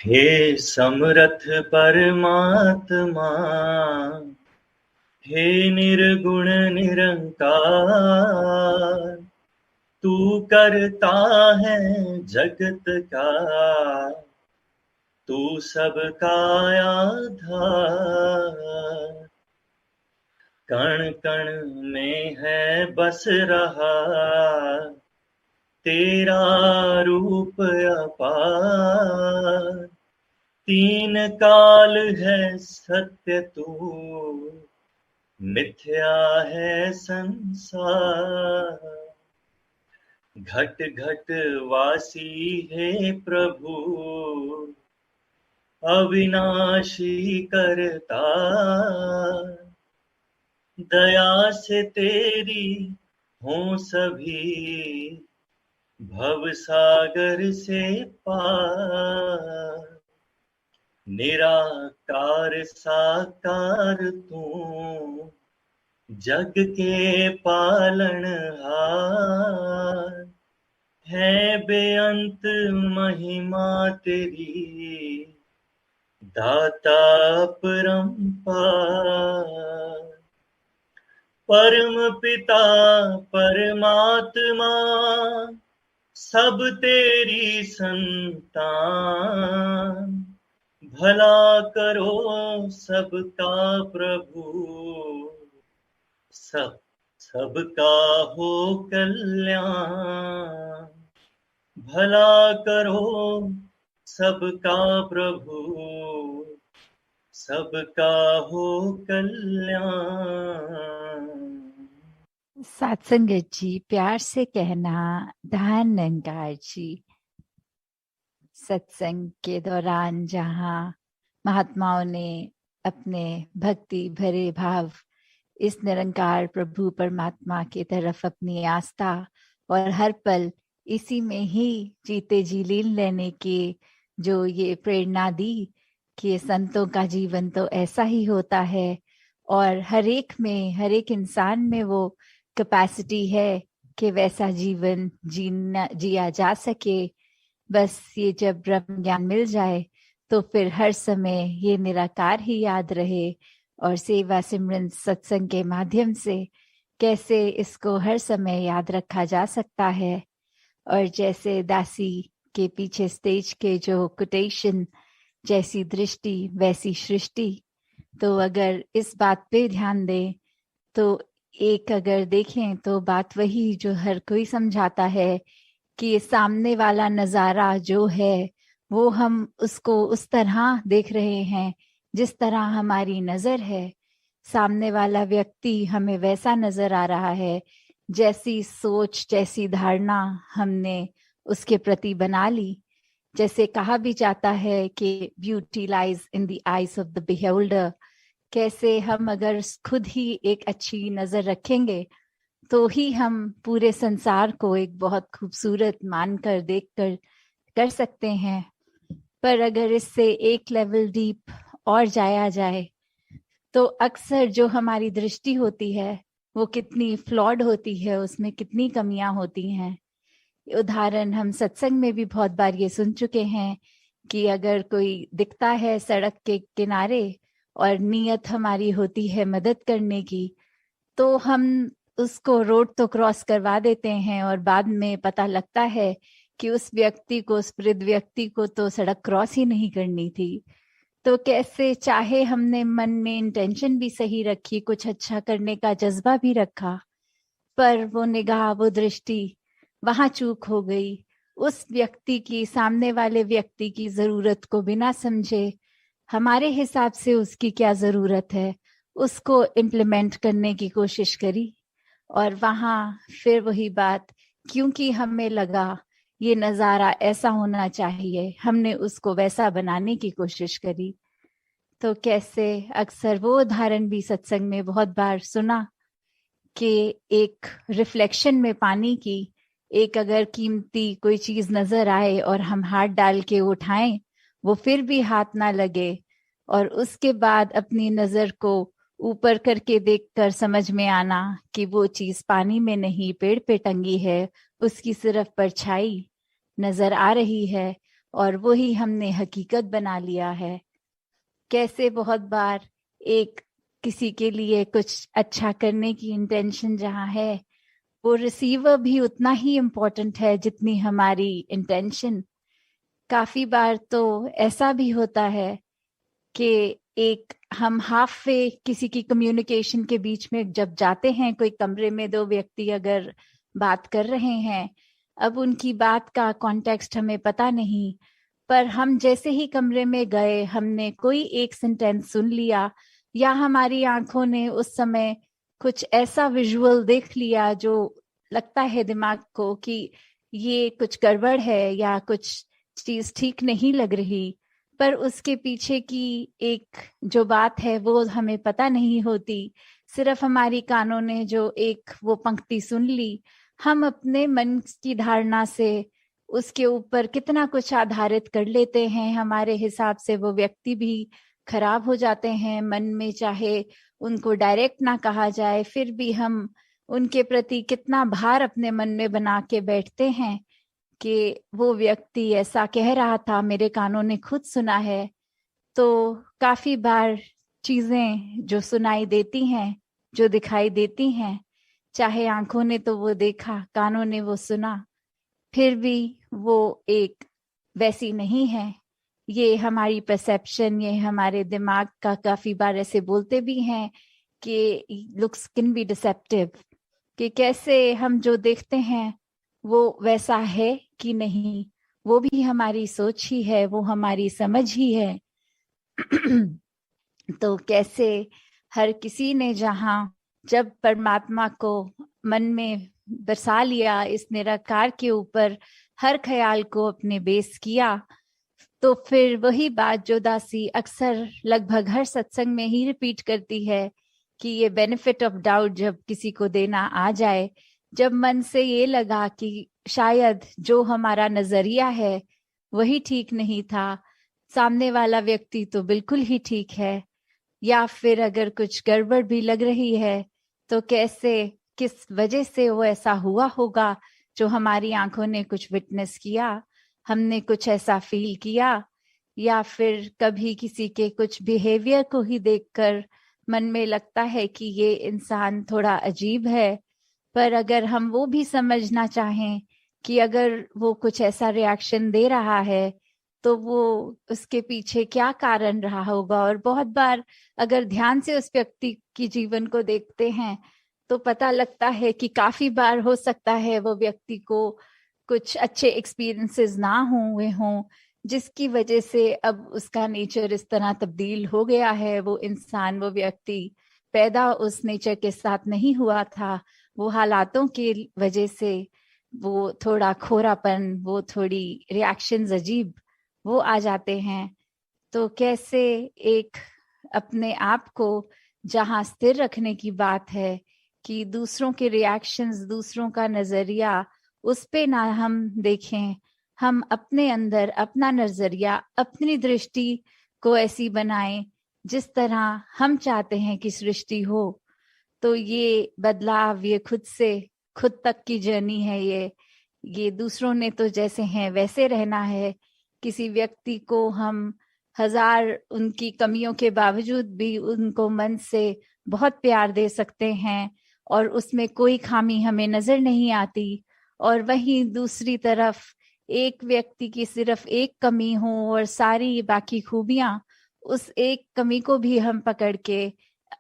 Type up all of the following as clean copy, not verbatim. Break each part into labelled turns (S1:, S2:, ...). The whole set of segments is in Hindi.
S1: हे समरथ परमात्मा, हे निर्गुण निरंकार, तू करता है जगत का, तू सबका आधार। कण कण में है बस रहा तेरा रूप अपार। तीन काल है सत्य तू, मिथ्या है संसार। घट घट वासी हे प्रभु, अविनाशी करता। दया से तेरी हों सभी, भव सागर से पार। निराकार साकार तू, जग के पालनहार। है बेअंत महिमा तेरी, दाता परंपार। परम पिता परमात्मा, सब तेरी संतान। भला करो सबका प्रभु, सबका हो कल्याण। भला करो सबका प्रभु, सबका हो कल्याण।
S2: सत्संगत जी, प्यार से कहना धन निरंकार जी। सत्संग के दौरान जहाँ महात्माओं ने अपने भक्ति भरे भाव इस निरंकार प्रभु परमात्मा की तरफ अपनी आस्था और हर पल इसी में ही जीते जी लीन लेने की जो ये प्रेरणा दी कि संतों का जीवन तो ऐसा ही होता है और हर एक इंसान में वो कैपेसिटी है कि वैसा जीवन जिया जा सके। बस ये जब ब्रह्म ज्ञान मिल जाए तो फिर हर समय ये निराकार ही याद रहे और सेवा सिमरन सत्संग के माध्यम से कैसे इसको हर समय याद रखा जा सकता है। और जैसे दासी के पीछे स्टेज के जो कोटेशन, जैसी दृष्टि वैसी सृष्टि, तो अगर इस बात पे ध्यान दें तो एक अगर देखें तो बात वही जो हर कोई समझाता है कि सामने वाला नजारा जो है वो हम उसको उस तरह देख रहे हैं जिस तरह हमारी नजर है। सामने वाला व्यक्ति हमें वैसा नजर आ रहा है जैसी सोच जैसी धारणा हमने उसके प्रति बना ली। जैसे कहा भी जाता है कि beauty lies in the eyes of the beholder. कैसे हम अगर खुद ही एक अच्छी नजर रखेंगे तो ही हम पूरे संसार को एक बहुत खूबसूरत मानकर देखकर कर सकते हैं। पर अगर इससे एक लेवल डीप और जाया जाए तो अक्सर जो हमारी दृष्टि होती है वो कितनी फ्लॉड होती है, उसमें कितनी कमियां होती हैं। उदाहरण हम सत्संग में भी बहुत बार ये सुन चुके हैं कि अगर कोई दिखता है सड़क के किनारे और नीयत हमारी होती है मदद करने की, तो हम उसको रोड तो क्रॉस करवा देते हैं और बाद में पता लगता है कि उस व्यक्ति को, उस वृद्ध व्यक्ति को तो सड़क क्रॉस ही नहीं करनी थी। तो कैसे चाहे हमने मन में इंटेंशन भी सही रखी, कुछ अच्छा करने का जज्बा भी रखा, पर वो निगाह, वो दृष्टि, वहां चूक हो गई। उस व्यक्ति की, सामने वाले व्यक्ति की जरूरत को बिना समझे हमारे हिसाब से उसकी क्या जरूरत है उसको इम्प्लीमेंट करने की कोशिश करी। और वहां फिर वही बात, क्योंकि हमें लगा ये नजारा ऐसा होना चाहिए, हमने उसको वैसा बनाने की कोशिश करी। तो कैसे अक्सर वो उदाहरण भी सत्संग में बहुत बार सुना कि एक रिफ्लेक्शन में पानी की एक अगर कीमती कोई चीज नजर आए और हम हाथ डाल के उठाएं, वो फिर भी हाथ ना लगे, और उसके बाद अपनी नजर को ऊपर करके देखकर समझ में आना कि वो चीज पानी में नहीं पेड़ पे टंगी है, उसकी सिर्फ परछाई नजर आ रही है। और वही हमने हकीकत बना लिया है। कैसे बहुत बार एक किसी के लिए कुछ अच्छा करने की इंटेंशन जहाँ है, वो रिसीवर भी उतना ही इम्पोर्टेंट है जितनी हमारी इंटेंशन। काफी बार तो ऐसा भी होता है कि एक हम हाफ वे किसी की कम्युनिकेशन के बीच में जब जाते हैं, कोई कमरे में दो व्यक्ति अगर बात कर रहे हैं, अब उनकी बात का कॉन्टेक्स्ट हमें पता नहीं, पर हम जैसे ही कमरे में गए, हमने कोई एक सेंटेंस सुन लिया या हमारी आंखों ने उस समय कुछ ऐसा विजुअल देख लिया जो लगता है दिमाग को कि ये कुछ गड़बड़ है या कुछ चीज ठीक नहीं लग रही, पर उसके पीछे की एक जो बात है वो हमें पता नहीं होती। सिर्फ हमारी कानों ने जो एक वो पंक्ति सुन ली, हम अपने मन की धारणा से उसके ऊपर कितना कुछ आधारित कर लेते हैं। हमारे हिसाब से वो व्यक्ति भी खराब हो जाते हैं मन में, चाहे उनको डायरेक्ट ना कहा जाए, फिर भी हम उनके प्रति कितना भार अपने मन में बना के बैठते हैं कि वो व्यक्ति ऐसा कह रहा था, मेरे कानों ने खुद सुना है। तो काफी बार चीजें जो सुनाई देती हैं, जो दिखाई देती हैं, चाहे आंखों ने तो वो देखा, कानों ने वो सुना, फिर भी वो एक वैसी नहीं है। ये हमारी परसेप्शन, ये हमारे दिमाग का काफी बार ऐसे बोलते भी हैं कि लुक्स कैन बी डिसेप्टिव, कि कैसे हम जो देखते हैं वो वैसा है कि नहीं, वो भी हमारी सोच ही है, वो हमारी समझ ही है। तो कैसे हर किसी ने जहां जब परमात्मा को मन में बसा लिया, इस निराकार के ऊपर हर ख्याल को अपने बेस किया, तो फिर वही बात जो दासी अक्सर लगभग हर सत्संग में ही रिपीट करती है कि ये बेनिफिट ऑफ डाउट जब किसी को देना आ जाए, जब मन से ये लगा कि शायद जो हमारा नजरिया है वही ठीक नहीं था, सामने वाला व्यक्ति तो बिल्कुल ही ठीक है, या फिर अगर कुछ गड़बड़ भी लग रही है तो कैसे किस वजह से वो ऐसा हुआ होगा, जो हमारी आंखों ने कुछ विटनेस किया, हमने कुछ ऐसा फील किया, या फिर कभी किसी के कुछ बिहेवियर को ही देखकर मन में लगता है कि ये इंसान थोड़ा अजीब है। पर अगर हम वो भी समझना चाहें कि अगर वो कुछ ऐसा रिएक्शन दे रहा है तो वो उसके पीछे क्या कारण रहा होगा, और बहुत बार अगर ध्यान से उस व्यक्ति की जीवन को देखते हैं तो पता लगता है कि काफी बार हो सकता है वो व्यक्ति को कुछ अच्छे एक्सपीरियंसेस ना हुए हों, जिसकी वजह से अब उसका नेचर इस तरह तब्दील हो गया है। वो इंसान, वो व्यक्ति पैदा उस नेचर के साथ नहीं हुआ था, वो हालातों की वजह से वो थोड़ा खोरापन, वो थोड़ी रिएक्शंस अजीब वो आ जाते हैं। तो कैसे एक अपने आप को जहां स्थिर रखने की बात है कि दूसरों के रिएक्शंस, दूसरों का नजरिया, उस पे ना हम देखें, हम अपने अंदर अपना नजरिया, अपनी दृष्टि को ऐसी बनाएं जिस तरह हम चाहते हैं कि सृष्टि हो। तो ये बदलाव, ये खुद से खुद तक की जर्नी है। ये दूसरों ने तो जैसे हैं वैसे रहना है। किसी व्यक्ति को हम हजार उनकी कमियों के बावजूद भी उनको मन से बहुत प्यार दे सकते हैं और उसमें कोई खामी हमें नजर नहीं आती, और वहीं दूसरी तरफ एक व्यक्ति की सिर्फ एक कमी हो और सारी बाकी खूबियां, उस एक कमी को भी हम पकड़ के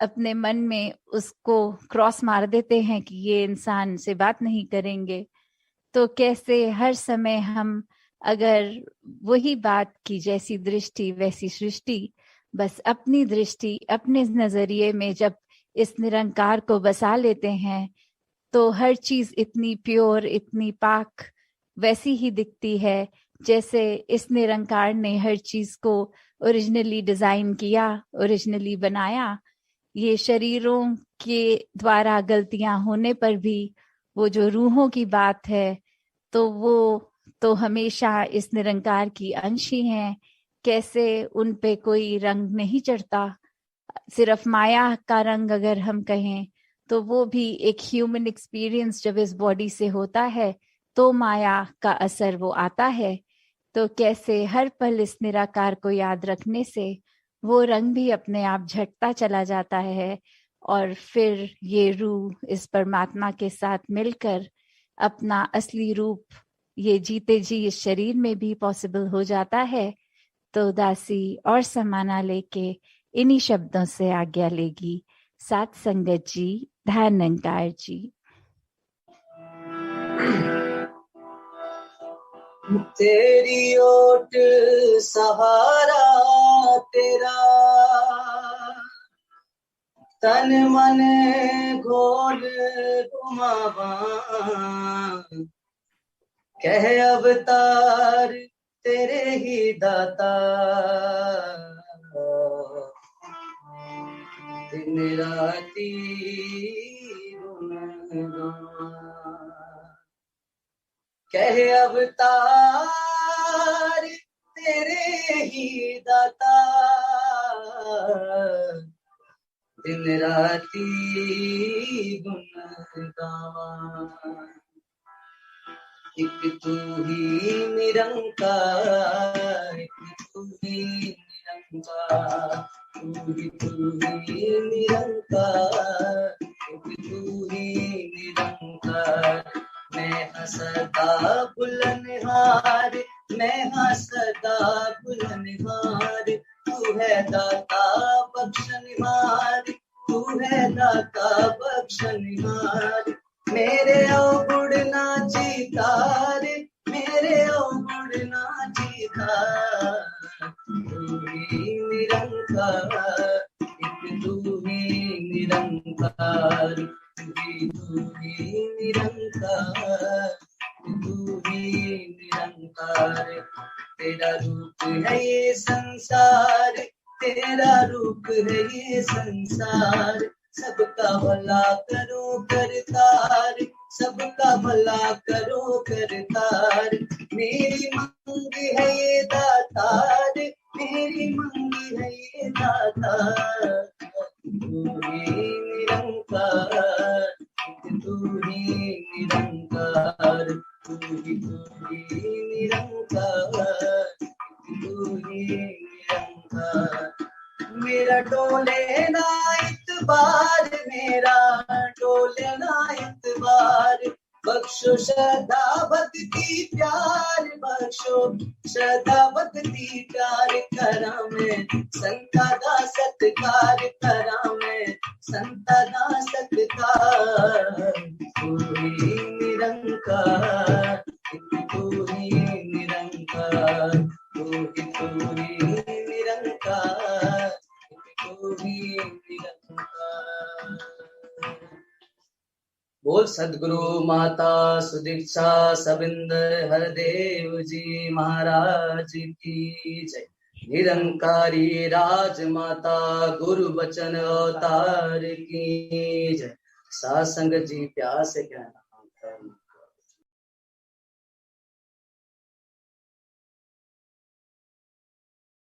S2: अपने मन में उसको क्रॉस मार देते हैं कि ये इंसान से बात नहीं करेंगे। तो कैसे हर समय हम अगर वही बात की जैसी दृष्टि वैसी सृष्टि, बस अपनी दृष्टि अपने नजरिए में जब इस निरंकार को बसा लेते हैं तो हर चीज इतनी प्योर, इतनी पाक वैसी ही दिखती है जैसे इस निरंकार ने हर चीज को ओरिजिनली डिजाइन किया, ओरिजिनली बनाया। ये शरीरों के द्वारा गलतियां होने पर भी वो जो रूहों की बात है तो वो तो हमेशा इस निरंकार की अंश ही हैं। कैसे उन पे कोई रंग नहीं चढ़ता, सिर्फ माया का रंग अगर हम कहें तो वो भी एक ह्यूमन एक्सपीरियंस जब इस बॉडी से होता है तो माया का असर वो आता है। तो कैसे हर पल इस निराकार को याद रखने से वो रंग भी अपने आप झटता चला जाता है और फिर ये रूह इस परमात्मा के साथ मिलकर अपना असली रूप ये जीते जी इस शरीर में भी पॉसिबल हो जाता है। तो दासी और समाना लेके इन्हीं शब्दों से आज्ञा लेगी। सात संगत जी, ध्यान निरंकार जी।
S3: तेरी ओट सहारा तेरा, तन मन घोल घुमावा, कह अवतार तेरे ही दाता, दिन राती गुण गावा, कह अवतार तेरे ही दाता, दिन राती गुण गावा, एक तू ही निरंकार, एक तू ही निरंकार, तू ही निरंकार, एक तू ही निरंकार। मैं हंसदा बुलनहार, मैं हंसदा बुलनहार, तू है दाता बख्शनहार, तू है दाता बख्शनहार। मेरे अवगुण ना जीतार, मेरे अवगुण ना जीतार, तू ही निरंकार, एक तू ही निरंकार, तू ही निरंकार, तू ही निरंकार। तेरा रूप है ये संसार, तेरा रूप है ये संसार, सबका भला करो करतार, सबका भला करो करतार। मेरी मंगी है ये दातार, मेरी मंगी है ये दातार, तू ही निरंकार, तू ही निरंकार, तू ही निरंकार, तू ही निरंकार। मेरा डोले ना इतबार, मेरा डोले ना इतबार, बख्शो श्रद्धा भक्ति प्यार, बख्शो श्रद्धा भक्ति प्यार। करा मैं संता दा सत्कार, करा मैं संता दा सत्कार। तू ही निरंकार, तू ही निरंकार, तू ही निरंकार, तू ही निरंकार। बोल सदगुरु माता सुदीक्षा सबिंद हरदेव जी महाराज की जय। निरंकारी राजमाता गुरु बचन अवतार की जय। सासंग जी प्यास कहना।